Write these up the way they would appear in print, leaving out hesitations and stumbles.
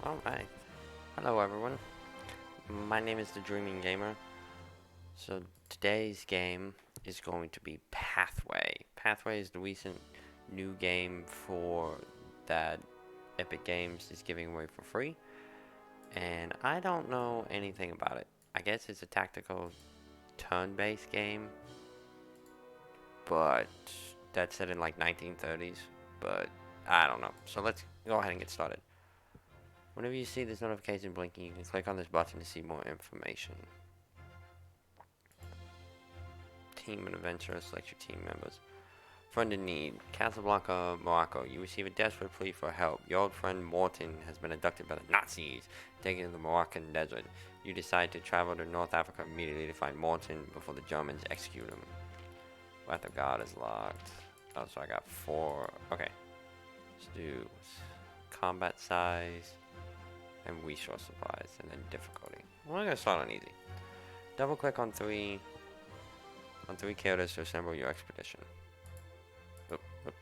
Alright. Hello everyone. My name is the Dreaming Gamer. So today's game is going to be Pathway. Pathway is the recent new game for that Epic Games is giving away for free. And I don't know anything about it. I guess it's a tactical turn-based game, but that's set in like 1930s. But I don't know. So let's go ahead and get started. Whenever you see this notification blinking, you can click on this button to see more information. Team and adventure, select your team members. Friend in need, Casablanca, Morocco. You receive a desperate plea for help. Your old friend Morton has been abducted by the Nazis, taken to the Moroccan desert. You decide to travel to North Africa immediately to find Morton before the Germans execute him. Wrath of God is locked. Oh, so I got 4. Okay. Let's do combat size and resource supplies, and then difficulty. We're gonna start on easy. Double click on three characters to assemble your expedition. Oop, oop.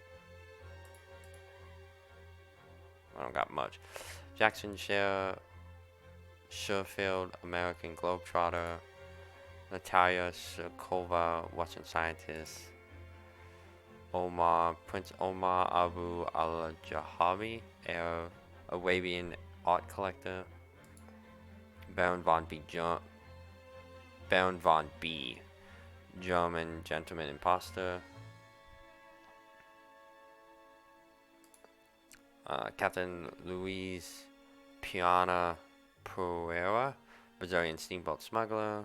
I don't got much. Jackson Sherfield, American Globetrotter. Natalia Shakova, Russian scientist. Prince Omar Abu al-Jahabi, Arabian art collector. Baron von B, German gentleman imposter. Captain Luis Piana Pereira, Brazilian steamboat smuggler.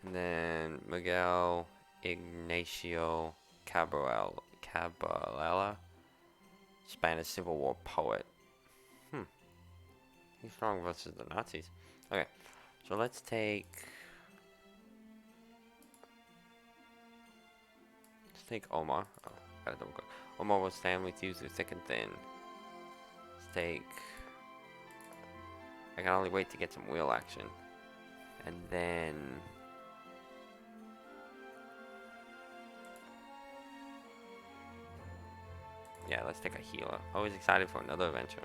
And then Miguel Ignacio Caballera, Spanish Civil War poet. He's strong versus the Nazis. Okay, so let's take Omar. Oh, gotta double click. Omar will stand with you through thick and thin. Let's take. I can only wait to get some wheel action, and then. Yeah, let's take a healer. Always excited for another adventure.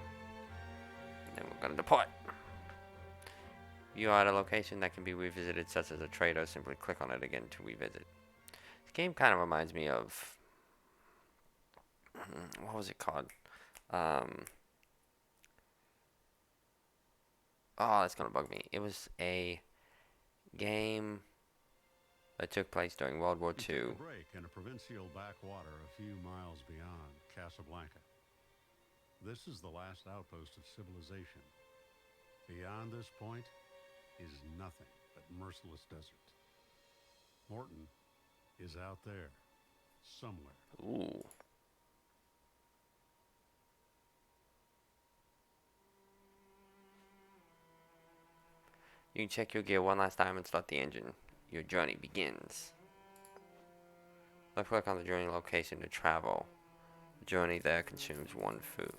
And then we're gonna depart. You are at a location that can be revisited, such as a trader. Simply click on it again to revisit. This game kind of reminds me of what was it called? Oh, that's gonna bug me. It was a game that took place during World War II. Break in a provincial backwater a few miles beyond Casablanca. This is the last outpost of civilization. Beyond this point is nothing but merciless desert. Morton is out there, somewhere. Ooh. You can check your gear one last time and start the engine. Your journey begins. Left click on the journey location to travel. The journey there consumes 1 food.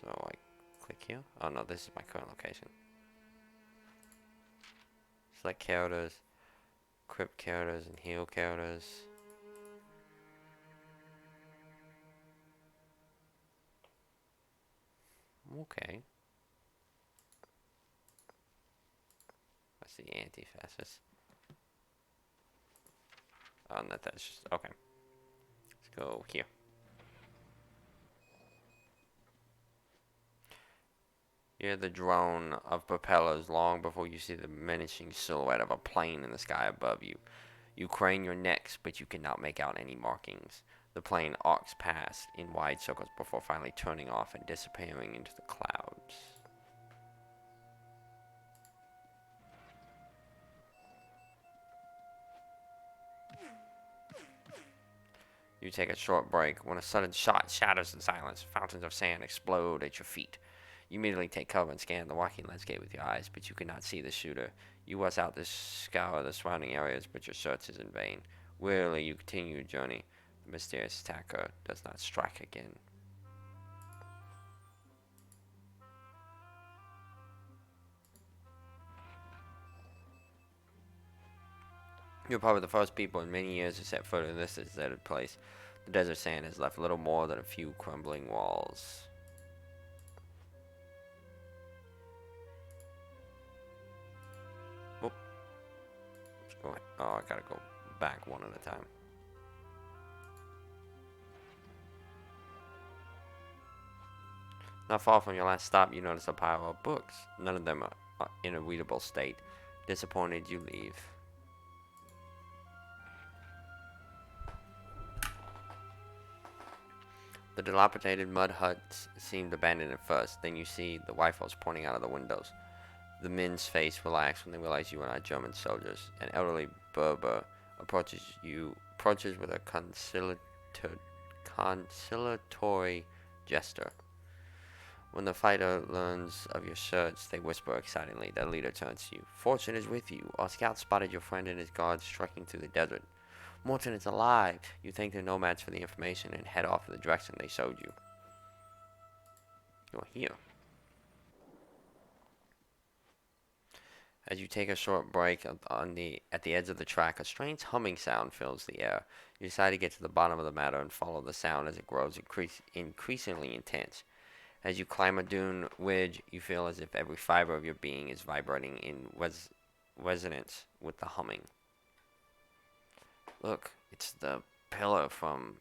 So I click here. Oh no, this is my current location. Select characters, equip characters, and heal characters. Okay. That's the anti-fascist. Oh, no, that's just okay. Let's go here. You hear the drone of propellers long before you see the menacing silhouette of a plane in the sky above you. You crane your necks, but you cannot make out any markings. The plane arcs past in wide circles before finally turning off and disappearing into the clouds. You take a short break when a sudden shot shatters the silence. Fountains of sand explode at your feet. You immediately take cover and scan the walking landscape with your eyes, but you cannot see the shooter. You rush out to scour the surrounding areas, but your search is in vain. Wearily, you continue your journey. The mysterious attacker does not strike again. You're probably the first people in many years to set foot in this deserted place. The desert sand has left little more than a few crumbling walls. Oh, I gotta go back one at a time. Not far from your last stop, you notice a pile of books. None of them are in a readable state. Disappointed, you leave. The dilapidated mud huts seemed abandoned at first. Then you see the rifles pointing out of the windows. The men's face relax when they realize you are not German soldiers. An elderly Berber approaches with a conciliatory gesture. When the fighter learns of your search, they whisper excitedly. Their leader turns to you. Fortune is with you. Our scouts spotted your friend and his guards trekking through the desert. Morton is alive. You thank the nomads for the information and head off in the direction they showed you. You're here. As you take a short break at the edge of the track, a strange humming sound fills the air. You decide to get to the bottom of the matter and follow the sound as it grows increasingly intense. As you climb a dune ridge, you feel as if every fiber of your being is vibrating in resonance with the humming. Look, it's the pillar from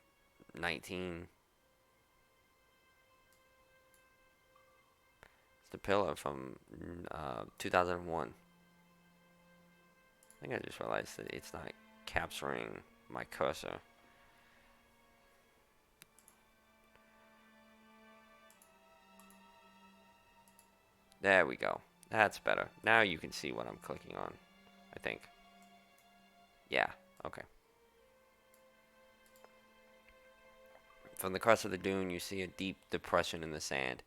19. It's the pillar from 2001. I think I just realized that it's not capturing my cursor. There we go. That's better. Now you can see what I'm clicking on, I think. Yeah, okay. From the crest of the dune, you see a deep depression in the sand.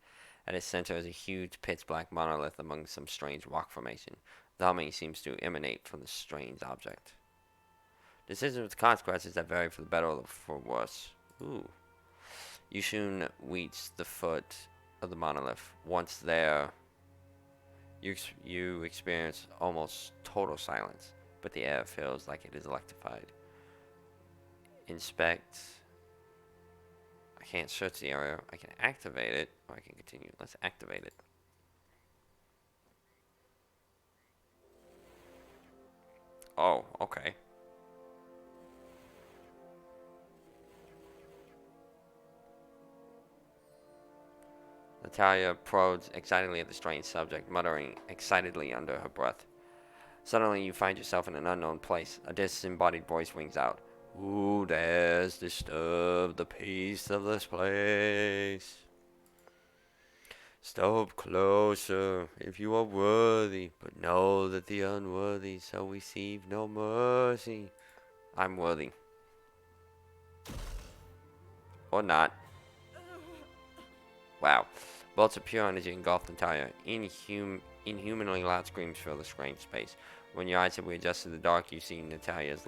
At its center is a huge pitch black monolith among some strange rock formation. The humming seems to emanate from the strange object. Decisions with consequences that vary for the better or for worse. Ooh. You soon reach the foot of the monolith. Once there, you experience almost total silence, but the air feels like it is electrified. Inspect. I can't search the area. I can activate it, or I can continue. Let's activate it. Oh, okay. Natalia prods excitedly at the strange subject, muttering excitedly under her breath. Suddenly, you find yourself in an unknown place. A disembodied voice rings out. Who dares disturb the peace of this place? Step closer if you are worthy, but know that the unworthy shall receive no mercy. I'm worthy. Or not. Wow. Bolts of pure energy engulfed the entire. Inhumanly loud screams fill the strange space. When your eyes have readjusted to the dark, you see Natalia's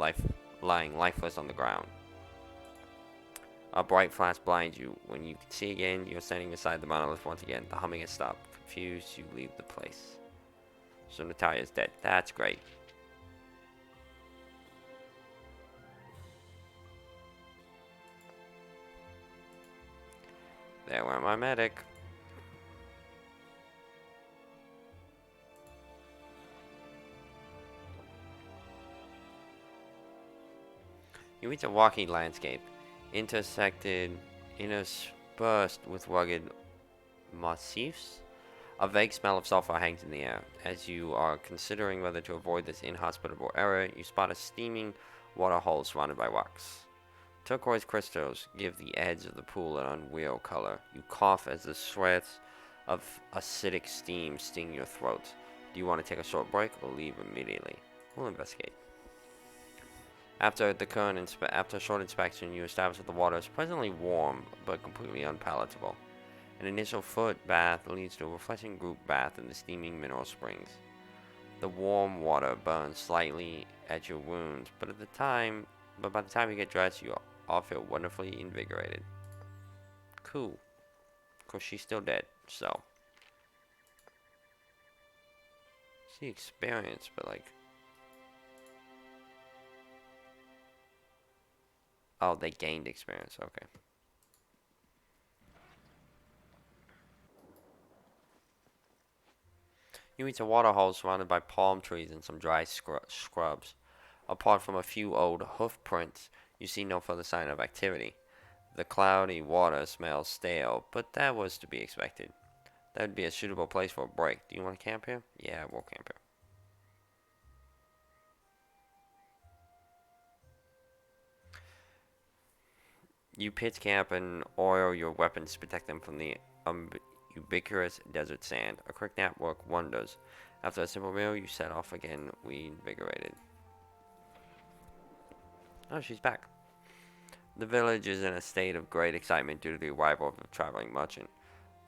lying lifeless on the ground. A bright flash blinds you. When you can see again, you're standing beside the monolith once again. The humming has stopped. Confused, you leave the place. So Natalia's dead. That's great. There went my medic. You reach a rocky landscape, interspersed with rugged massifs. A vague smell of sulfur hangs in the air. As you are considering whether to avoid this inhospitable area, you spot a steaming water hole surrounded by rocks. Turquoise crystals give the edge of the pool an unreal color. You cough as the sweats of acidic steam sting your throat. Do you want to take a short break or leave immediately? We'll investigate. After a short inspection, you establish that the water is pleasantly warm, but completely unpalatable. An initial foot bath leads to a refreshing group bath in the steaming mineral springs. The warm water burns slightly at your wounds, but by the time you get dressed, you all feel wonderfully invigorated. Cool. Of course, she's still dead, so. She experienced, but like. Oh, they gained experience. Okay. You reach a waterhole surrounded by palm trees and some dry scrubs. Apart from a few old hoof prints, you see no further sign of activity. The cloudy water smells stale, but that was to be expected. That would be a suitable place for a break. Do you want to camp here? Yeah, we'll camp here. You pitch camp and oil your weapons to protect them from the ubiquitous desert sand. A quick nap worked wonders. After a simple meal, you set off again, reinvigorated. Oh, she's back. The village is in a state of great excitement due to the arrival of a traveling merchant.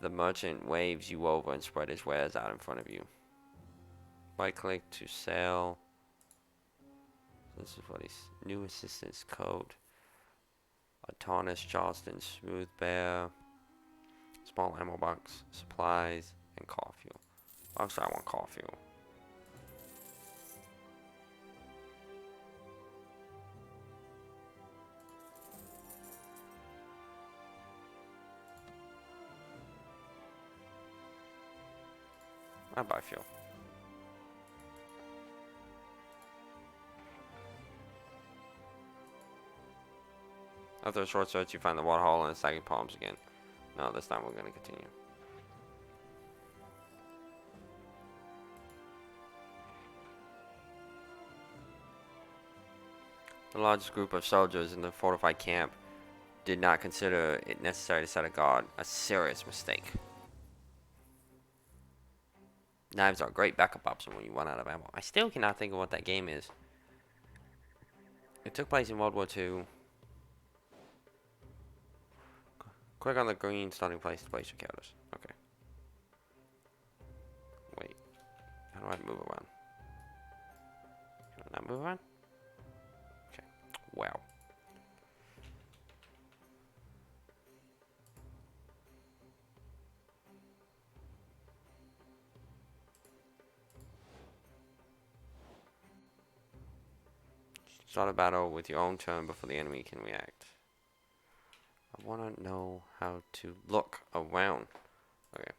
The merchant waves you over and spread his wares out in front of you. Right click to sell. This is what he's new assistance code. A tarnished Charleston smooth bear. Small ammo box, supplies, and car fuel. Obviously, I want car fuel. I'll buy fuel. After a short search, you find the water hole and the sagging palms again. No, this time we're going to continue. The largest group of soldiers in the fortified camp did not consider it necessary to set a guard. A serious mistake. Knives are a great backup option when you run out of ammo. I still cannot think of what that game is. It took place in World War II. Click on the green starting place to place your characters. Okay. Wait. How do I move around? Can I not move around? Okay. Wow. Start a battle with your own turn before the enemy can react. I want to know how to look around. Okay.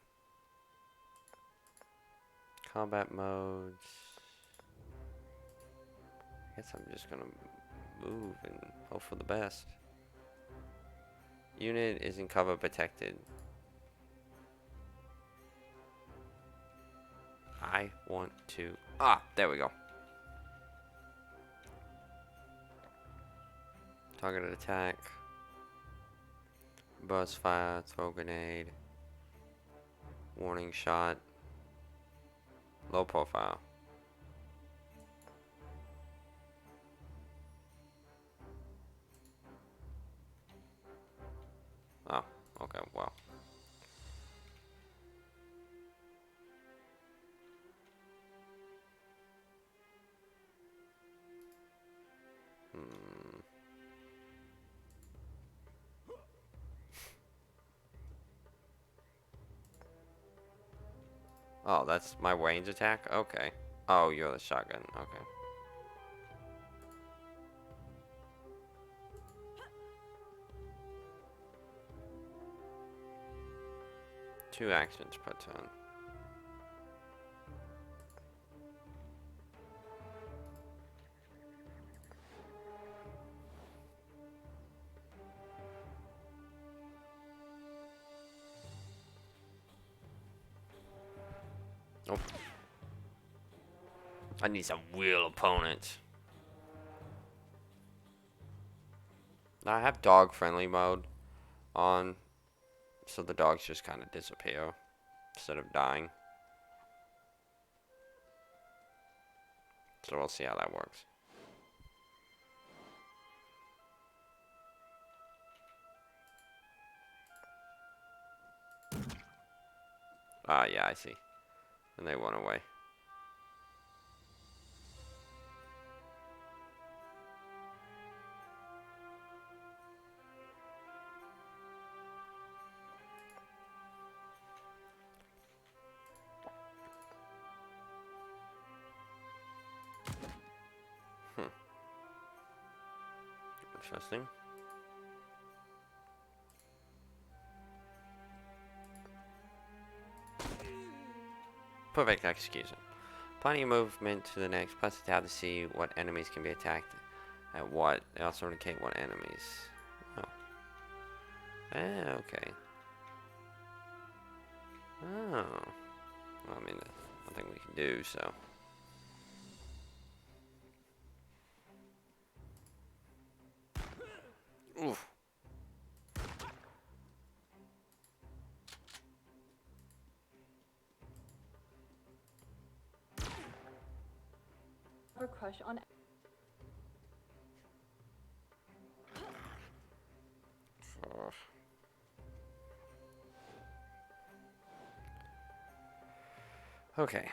Combat modes. I guess I'm just gonna move and hope for the best. Unit is in cover protected. I want to... Ah, there we go. Targeted attack. Burst fire, throw grenade. Warning shot. Low profile. Oh, okay, well. Oh, that's my range attack? Okay. Oh, you're the shotgun. Okay. Two actions per turn. Nope. I need some real opponents. I have dog friendly mode on, so the dogs just kind of disappear instead of dying. So we'll see how that works. Ah, yeah, I see. And they went away. Interesting. Perfect execution. Plenty of movement to the next. Press the tab to see what enemies can be attacked at what. They also indicate what enemies. Oh. Okay. Oh. Well, I mean, nothing we can do, so. Oof. Have a crush on. Ugh. Okay.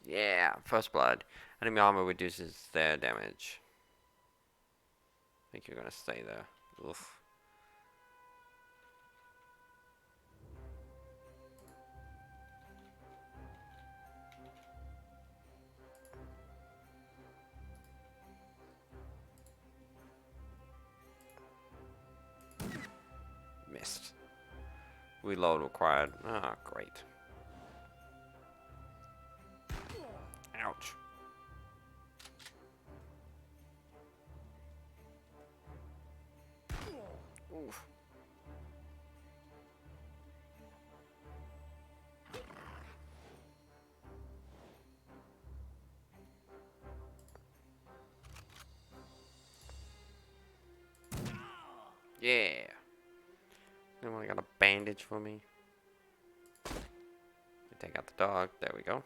Yeah, first blood. Enemy armor reduces their damage. I think you're gonna stay there. Oof. Missed. Reload required. Ah, great. Ouch. Oof. Yeah. Anyone got a bandage for me? Take out the dog. There we go.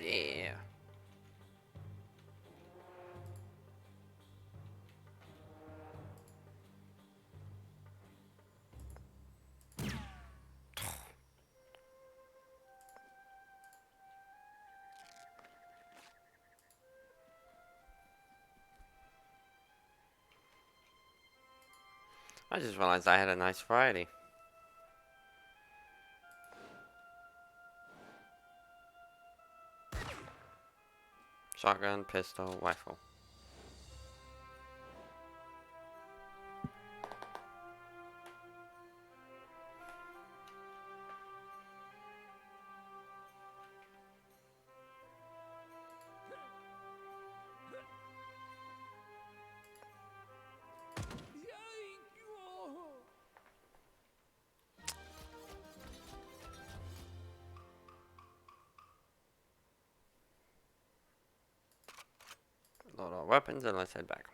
Yeah. I just realized I had a nice variety. Shotgun, pistol, rifle. Load all weapons and let's head back.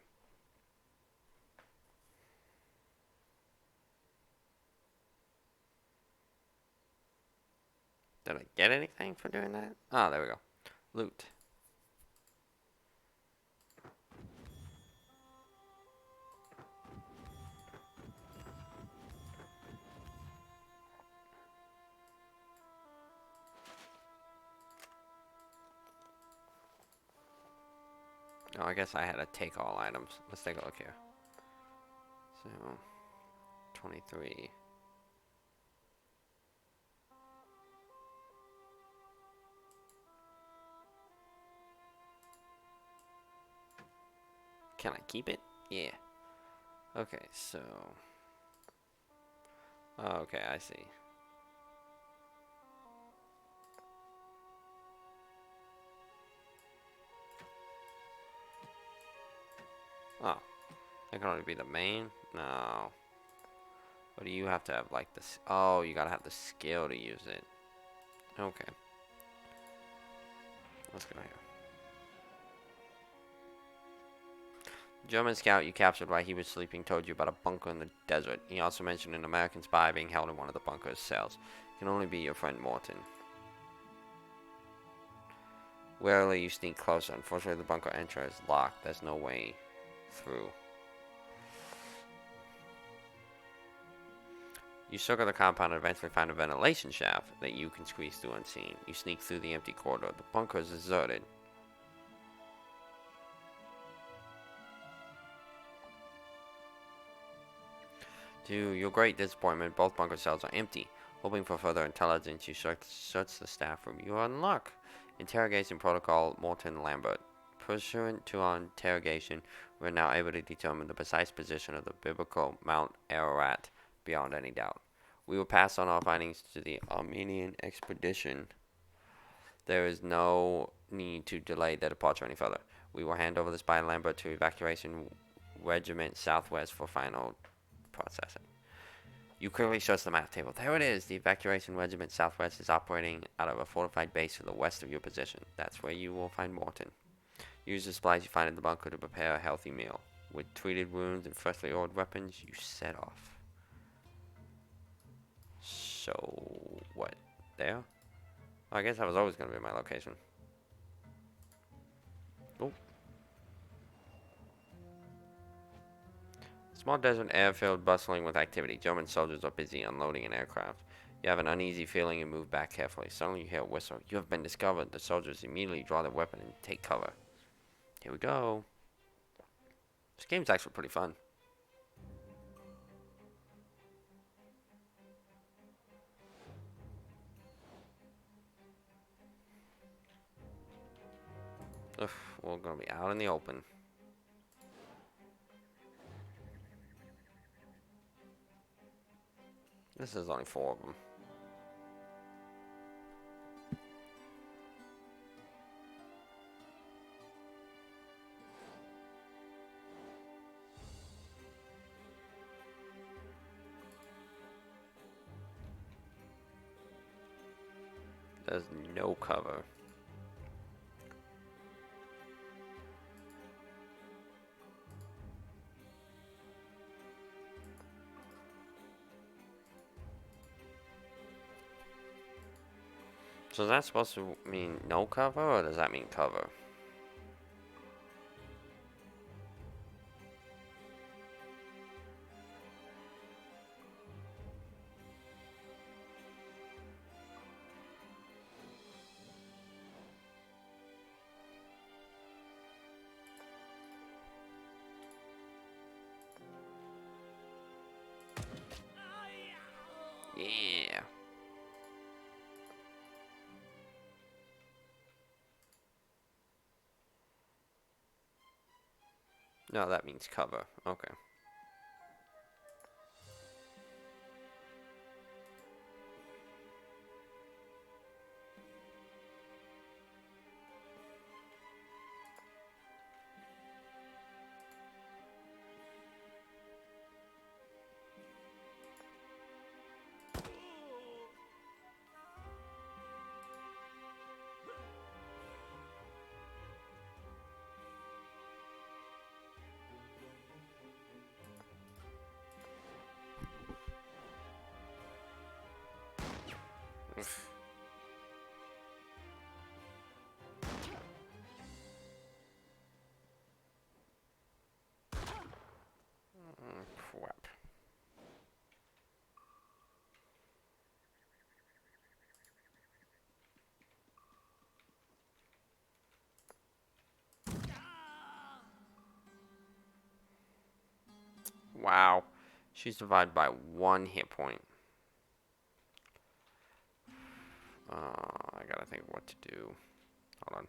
Did I get anything for doing that? Ah, there we go. Loot. Oh, I guess I had to take all items. Let's take a look here. So, 23. Can I keep it? Yeah. Okay, so. Oh, okay, I see. Oh, that can only be the main? No. Or do you have to have like this? Oh, you gotta have the skill to use it. Okay. Let's go here. German scout you captured while he was sleeping told you about a bunker in the desert. He also mentioned an American spy being held in one of the bunker's cells. It can only be your friend Morton. Warily, you sneak closer. Unfortunately, the bunker entrance is locked. There's no way through. You circle the compound and eventually find a ventilation shaft that you can squeeze through unseen. You sneak through the empty corridor. The bunker is deserted. To your great disappointment, both bunker cells are empty. Hoping for further intelligence, you search the staff room. You are in luck. Interrogation protocol, Morton Lambert. Pursuant to our interrogation, we are now able to determine the precise position of the biblical Mount Ararat beyond any doubt. We will pass on our findings to the Armenian expedition. There is no need to delay their departure any further. We will hand over the spy Lambert to Evacuation Regiment Southwest for final processing. You quickly search the map table. There it is. The Evacuation Regiment Southwest is operating out of a fortified base to the west of your position. That's where you will find Morton. Use the supplies you find in the bunker to prepare a healthy meal. With treated wounds and freshly oiled weapons, you set off. So, what? There? Oh, I guess that was always going to be my location. Oh. Small desert airfield bustling with activity. German soldiers are busy unloading an aircraft. You have an uneasy feeling and move back carefully. Suddenly you hear a whistle. You have been discovered. The soldiers immediately draw their weapon and take cover. Here we go. This game's actually pretty fun. Ugh, we're gonna be out in the open. This is only 4 of them. There's no cover. So is that supposed to mean no cover, or does that mean cover? Yeah. No, that means cover. Okay. Crap. Wow. She's divided by 1 hit point. I gotta think what to do. Hold on.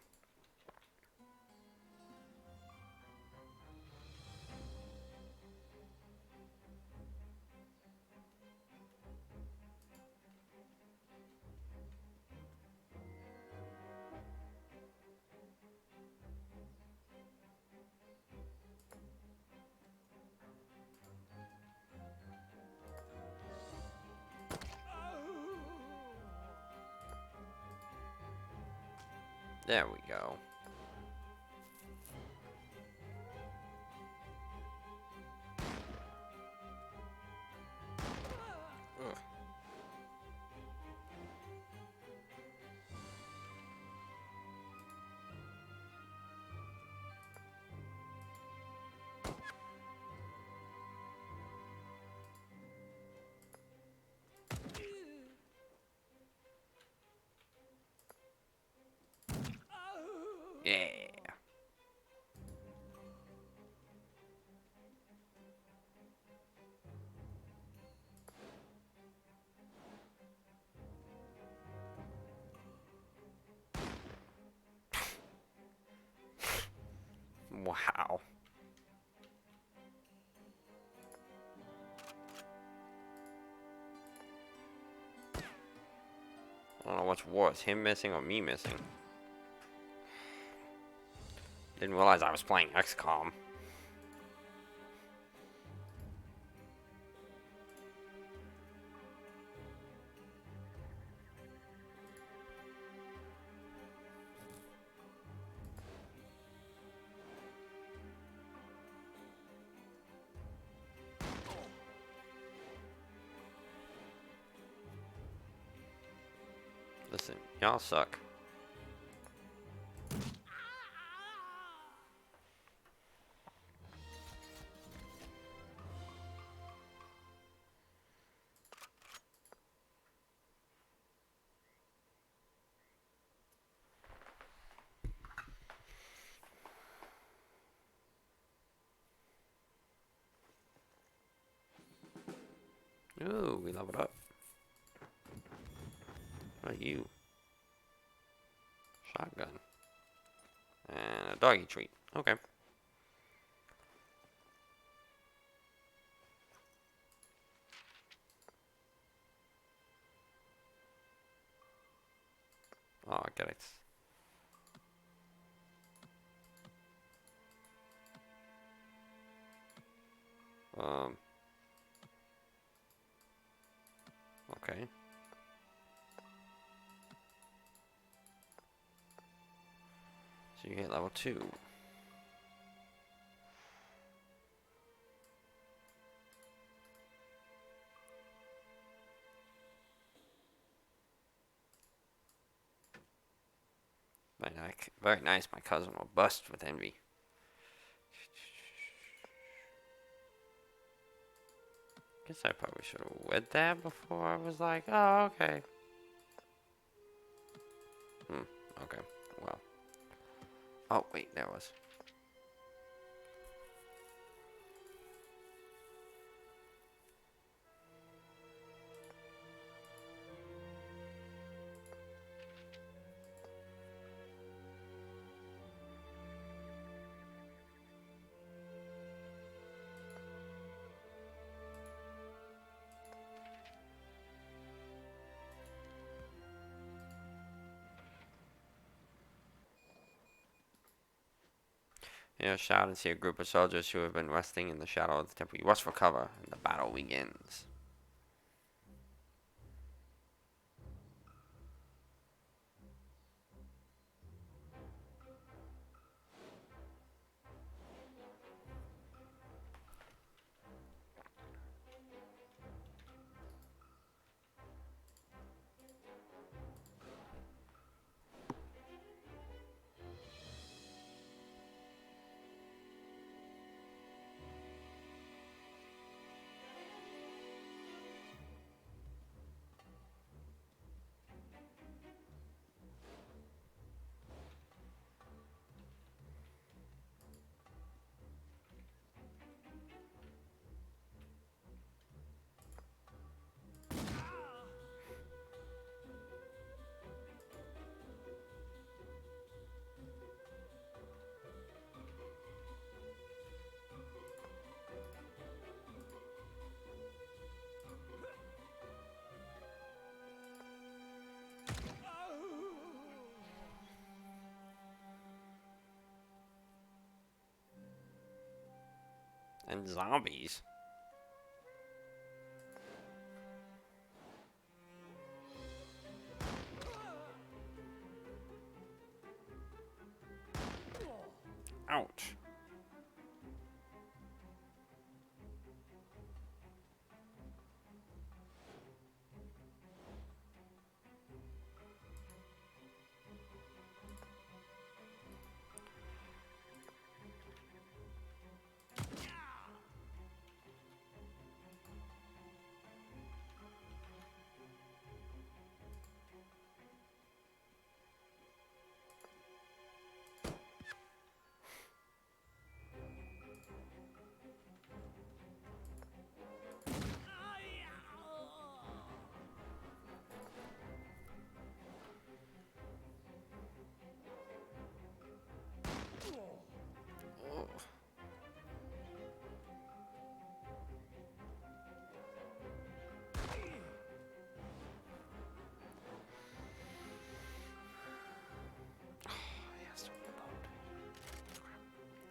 There we go. Yeah. Wow. I don't know what's worse, him missing or me missing. Didn't realize I was playing XCOM. Listen, y'all suck. Ooh, we leveled up. What about you? Shotgun. And a doggy treat. Okay. Oh, I get it. Okay. So you hit level 2. Very nice. My cousin will bust with envy. Guess I probably should have read that before I was like, oh, okay. Okay. Well. Oh, wait, there was. Shout and see a group of soldiers who have been resting in the shadow of the temple. You rush for cover, and the battle begins. And zombies. Ouch.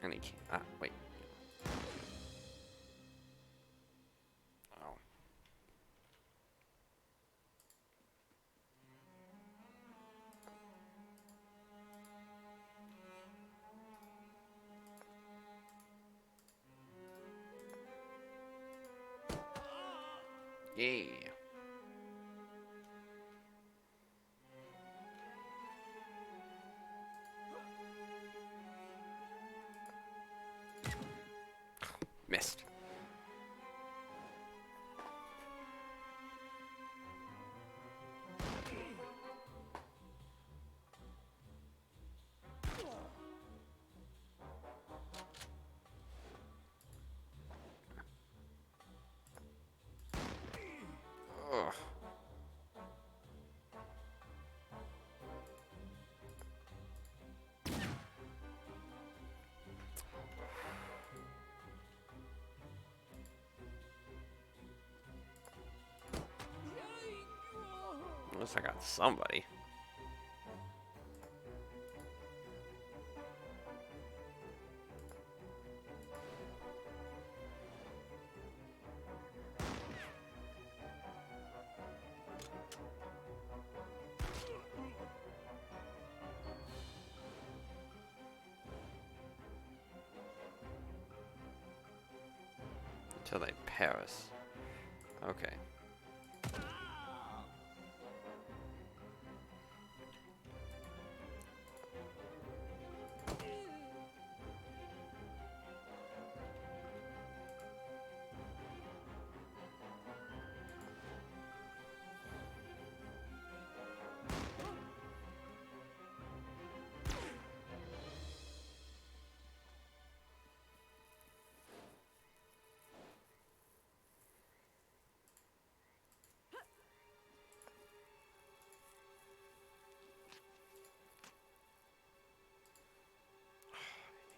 And he can't. Ah, wait. Oh. Yeah. Missed. Ugh. Looks like I got somebody. Until they perish. Okay.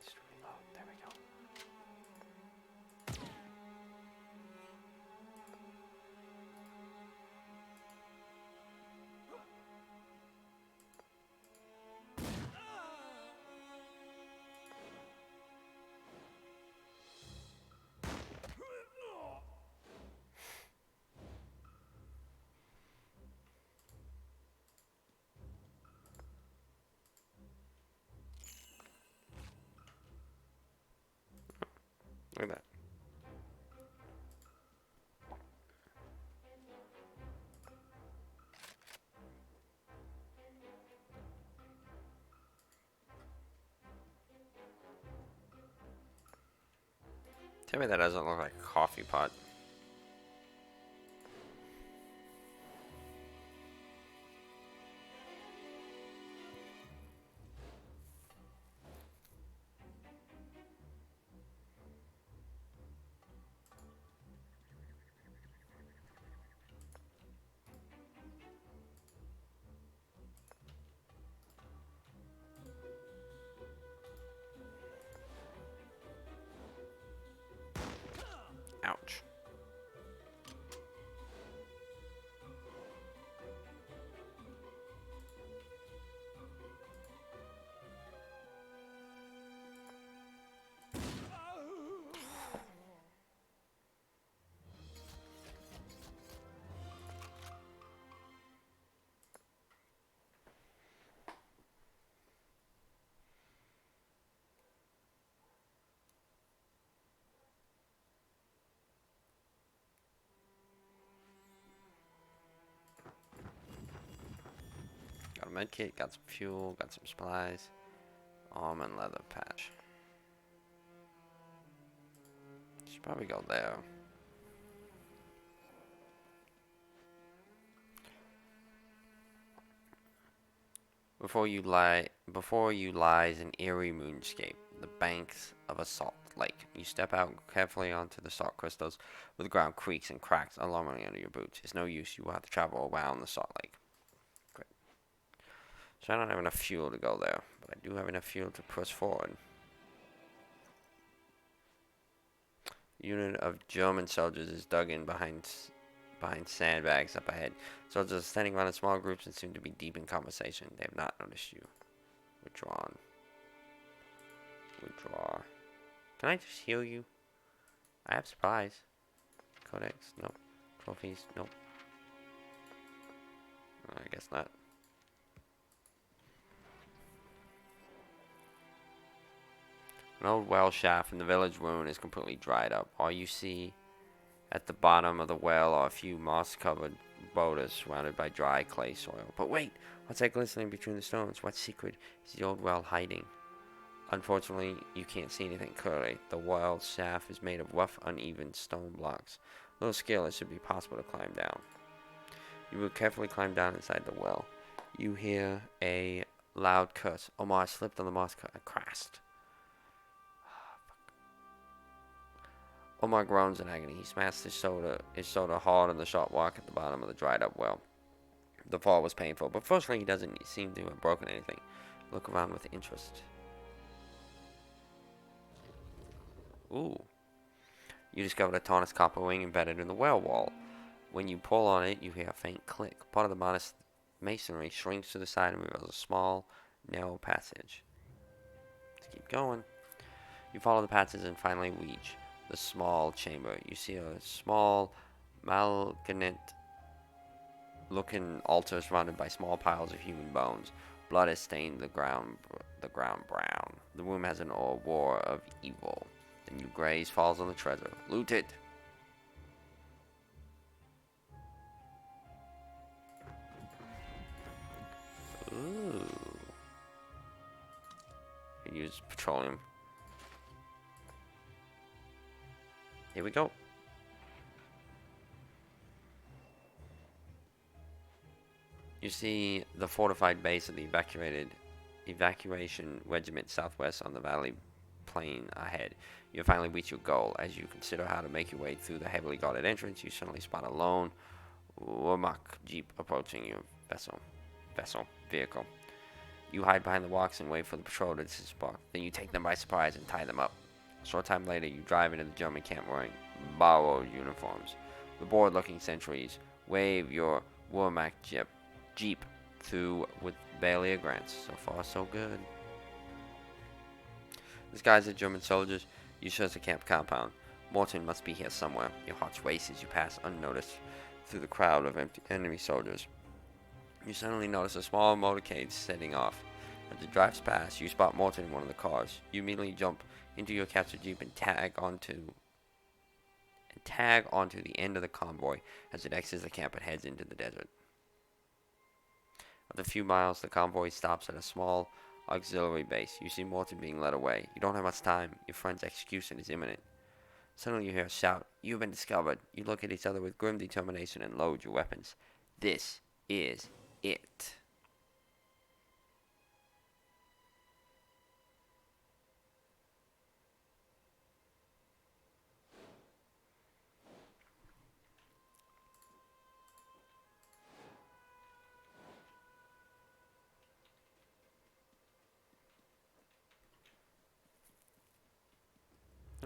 Needs to reload. There we go. Look at that. Tell me that doesn't look like a coffee pot. Ouch. Got a med kit, got some fuel, got some supplies. Almond leather patch. Should probably go there. Before you lies an eerie moonscape, the banks of a salt lake. You step out carefully onto the salt crystals, where the ground creaks and cracks alarmingly under your boots. It's no use, you will have to travel around the salt lake. Great. So I don't have enough fuel to go there, but I do have enough fuel to push forward. Unit of German soldiers is dug in behind sandbags up ahead. Soldiers are standing around in small groups and seem to be deep in conversation. They have not noticed you. Withdrawn. Withdraw. Can I just heal you? I have supplies. Codex, nope. Trophies, nope. I guess not. An old well shaft in the village ruin is completely dried up. All you see at the bottom of the well are a few moss-covered boulders surrounded by dry clay soil. But wait, what's that glistening between the stones? What secret is the old well hiding? Unfortunately, you can't see anything clearly. The well shaft is made of rough, uneven stone blocks. A little skill, it should be possible to climb down. You will carefully climb down inside the well. You hear a loud curse. Omar slipped on the moss and crashed. Omar groans in agony. He smashed his soda hard on the sharp rock at the bottom of the dried up well. The fall was painful, but fortunately he doesn't seem to have broken anything. Look around with interest. Ooh. You discovered a tarnished copper ring embedded in the well wall. When you pull on it, you hear a faint click. Part of the modest masonry shrinks to the side and reveals a small, narrow passage. Let's keep going. You follow the passage and finally reach the small chamber. You see a small, malgnant-looking altar surrounded by small piles of human bones. Blood has stained the ground brown. The room has an aura of evil. The new graze falls on the treasure. Loot it! Ooh. You use petroleum. Here we go. You see the fortified base of the evacuation regiment southwest on the valley plain ahead. You finally reach your goal. As you consider how to make your way through the heavily guarded entrance, you suddenly spot a lone Warmach jeep approaching your vehicle. You hide behind the rocks and wait for the patrol to disembark. Then you take them by surprise and tie them up. A short time later, you drive into the German camp wearing borrowed uniforms. The bored-looking sentries wave your Warmach jeep through with barely a glance. So far, so good. Disguised as German soldiers, you search the camp compound. Morton must be here somewhere. Your heart races as you pass unnoticed through the crowd of enemy soldiers. You suddenly notice a small motorcade setting off. As it drives past, you spot Morton in one of the cars. You immediately jump into your captured jeep and tag onto the end of the convoy as it exits the camp and heads into the desert. After a few miles, the convoy stops at a small auxiliary base. You see Morton being led away. You don't have much time. Your friend's execution is imminent. Suddenly you hear a shout. You've been discovered. You look at each other with grim determination and load your weapons. This is it.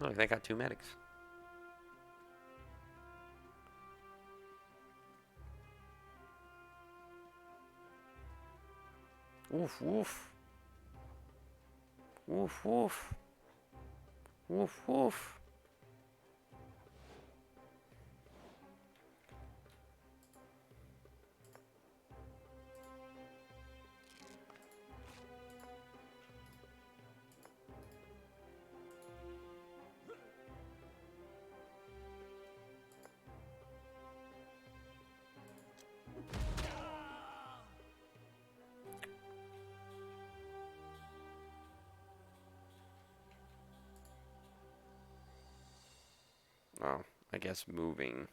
Oh, they got 2 medics. Woof, woof. Woof, woof. Woof, woof. Oh, I guess moving.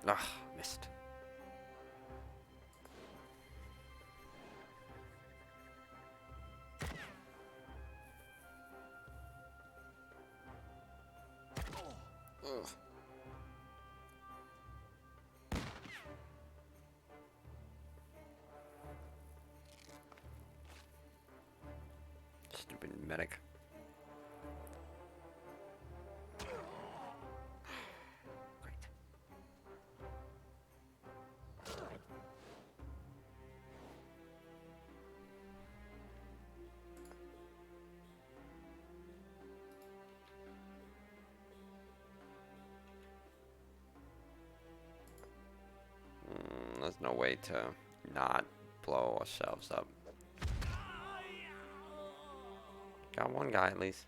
Ugh, missed. Ugh. Stupid medic. Great. There's no way to not blow ourselves up. Got one guy at least.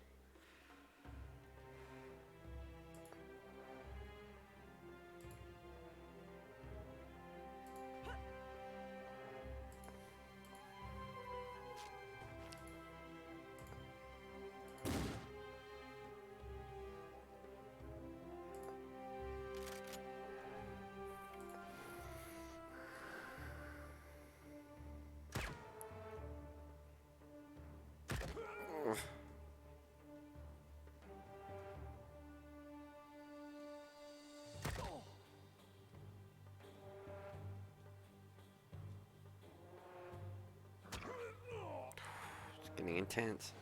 It's getting intense.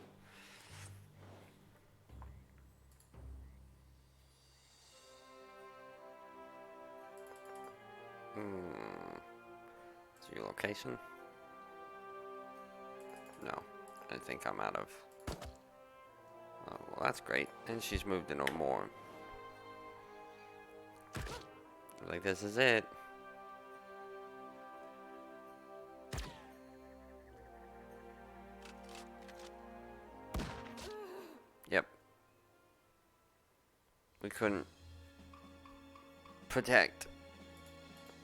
Is your location? No. I think I'm out of... Oh, well, that's great. And she's moved in or more. Like, this is it. Yep. We couldn't protect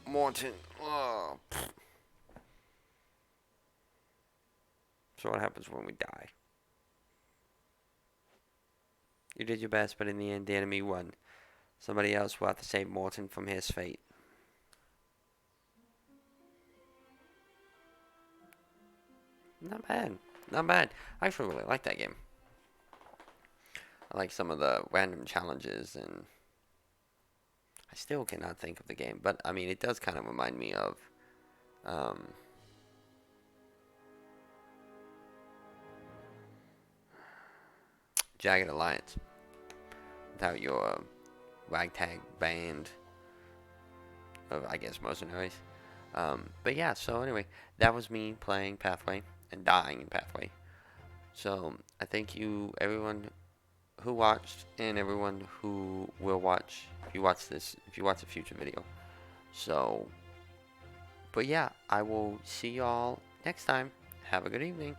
Morton. Oh. So what happens when we die? You did your best, but in the end, the enemy won. Somebody else will have to save Morton from his fate. Not bad. Not bad. I actually really like that game. I like some of the random challenges, and I still cannot think of the game. But, I mean, it does kind of remind me of... Jagged Alliance. Without your ragtag band of, I guess, mercenaries. But yeah, so anyway, that was me playing Pathway and dying in Pathway. So I thank you, everyone who watched, and everyone who will watch if you watch a future video. So, but yeah, I will see y'all next time. Have a good evening.